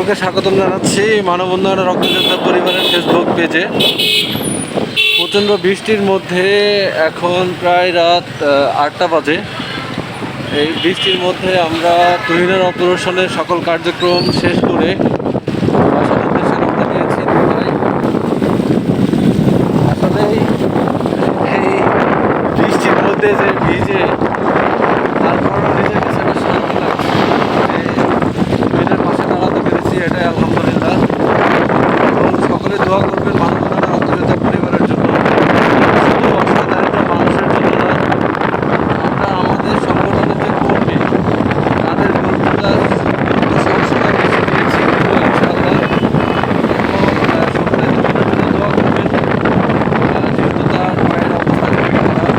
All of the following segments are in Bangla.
সকলকে স্বাগতম জানাচ্ছি মানববন্ধন রক্তযোদ্ধা পরিবারের ফেসবুক পেজে। প্রচণ্ড বৃষ্টির মধ্যে এখন প্রায় রাত 8টা বাজে। এই বৃষ্টির মধ্যে আমরা তুহিনের অপারেশনের সকল কার্যক্রম শেষ করে বাসার উদ্দেশ্যে রওনা দিয়েছি। আসলে এই বৃষ্টির মধ্যে যে ভিজে তারপরও নিজের কাছে একটা শান্তি লাগছে যে তুহিনের পাশে দাঁড়াতে পেরেছি, এটাই আলহামদুলিল্লাহ। এবং সকলে দোয়া করবেন মানববন্ধন রক্তযোদ্ধা পরিবারের জন্য, শুধু অসাধারণ মানুষের জন্য না। আমরা আমাদের সংগঠনের যে কর্মী তাদের গুরুত্বটা সবসময় বেশি দিয়েছি, কিন্তু ইনশাআল্লাহ সকলে তুহিনের জন্য দোয়া করবেন। যেহেতু তার পায়ের অবস্থা খুব খারাপ,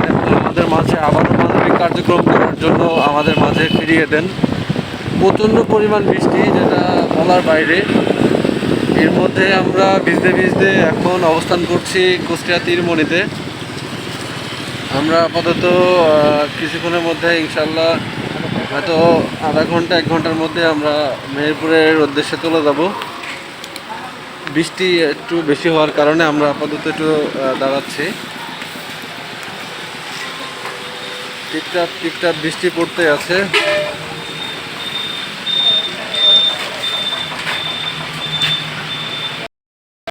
এখন আমাদের মাঝে আবারও মানবিক কার্যক্রম করার জন্য আমাদের মাঝে ফিরিয়ে দেন। প্রচণ্ড পরিমাণ বৃষ্টি, যেটা বলার বাইরে। এর মধ্যে আমরা ভিজতে ভিজতে এখন অবস্থান করছি কুষ্টিয়া তীরমণিতে। আমরা আপাতত কিছুক্ষণের মধ্যে ইনশাল্লাহ হয়তো আধা ঘন্টা 1 ঘন্টার মধ্যে আমরা মেহেরপুরের উদ্দেশ্যে চলে যাব। বৃষ্টি একটু বেশি হওয়ার কারণে আমরা আপাতত একটু দাঁড়াচ্ছি। টিপটাপ টিপটাপ বৃষ্টি পড়তে আছে।